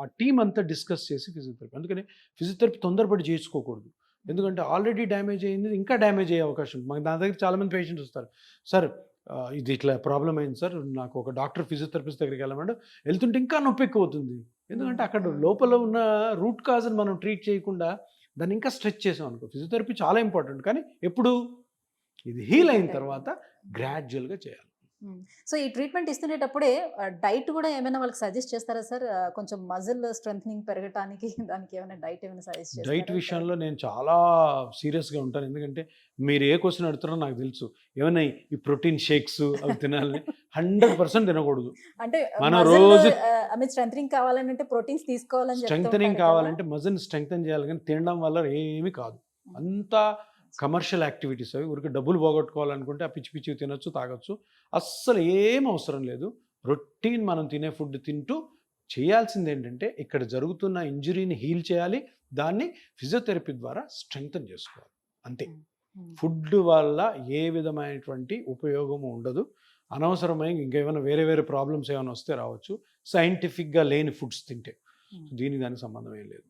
ఆ టీం అంతా డిస్కస్ చేసి ఫిజియోథెరపీ. అందుకని ఫిజియోథెరపీ తొందరపడి చేసుకోకూడదు. ఎందుకంటే ఆల్రెడీ డ్యామేజ్ అయింది, ఇంకా డ్యామేజ్ అయ్యే అవకాశం ఉంది. మాకు నా దగ్గర చాలామంది పేషెంట్స్ వస్తారు, సార్ ఇది ఇట్లా ప్రాబ్లం అయింది సార్, నాకు ఒక డాక్టర్ ఫిజియోథెరపిస్ట్ దగ్గరికి వెళ్ళమంటే వెళ్తుంటే ఇంకా నొప్పి ఎక్కువ అవుతుంది. ఎందుకంటే అక్కడ లోపల ఉన్న రూట్ కాజ్ని మనం ట్రీట్ చేయకుండా దాన్ని ఇంకా స్ట్రెచ్ చేసాం అనుకో. ఫిజియోథెరపీ చాలా ఇంపార్టెంట్, కానీ ఎప్పుడు ఇది హీల్ అయిన తర్వాత గ్రాడ్యువల్గా చేయాలి. సో ఈ ట్రీట్మెంట్ ఇస్తునేటప్పుడే డైట్ కూడా ఏమైనా వాళ్ళకి సజెస్ట్ చేస్తారా సార్? కొంచెం మజిల్ స్ట్రెంథనింగ్ పెరగటానికి దానికి ఏమైనా డైట్ ఏమైనా సజెస్ట్ చేస్తారా? డైట్ విషయంలో నేను చాలా సీరియస్గా ఉంటాను. ఎందుకంటే మీరు ఏ క్వశ్చన్ అడుగుతారో నాకు తెలుసు. ఏమైనా ఈ ప్రోటీన్ షేక్స్ అవి తినాలని 100% తినకూడదు. అంటే మన రోజు స్ట్రెంథనింగ్ కావాలంటే ప్రోటీన్స్ తీసుకోవాలని స్ట్రెంథనింగ్ కావాలంటే మజిల్ స్ట్రెంథన్ చేయాలి, కానీ తినడం వల్ల ఏమీ కాదు. అంతా కమర్షియల్ యాక్టివిటీస్ అవి. ఊరికి డబ్బులు పోగొట్టుకోవాలనుకుంటే ఆ పిచ్చి పిచ్చి తినొచ్చు, తాగొచ్చు. అస్సలు ఏం అవసరం లేదు. రొటీన్ మనం తినే ఫుడ్ తింటూ చేయాల్సింది ఏంటంటే ఇక్కడ జరుగుతున్న ఇంజురీని హీల్ చేయాలి, దాన్ని ఫిజియోథెరపీ ద్వారా స్ట్రెంగ్తన్ చేసుకోవాలి, అంతే. ఫుడ్ వల్ల ఏ విధమైనటువంటి ఉపయోగము ఉండదు. అనవసరమైన ఇంకేమైనా వేరే వేరే ప్రాబ్లమ్స్ ఏమైనా వస్తే రావచ్చు, సైంటిఫిక్గా లేని ఫుడ్స్ తింటే. దీనికి దానికి సంబంధం ఏం లేదు.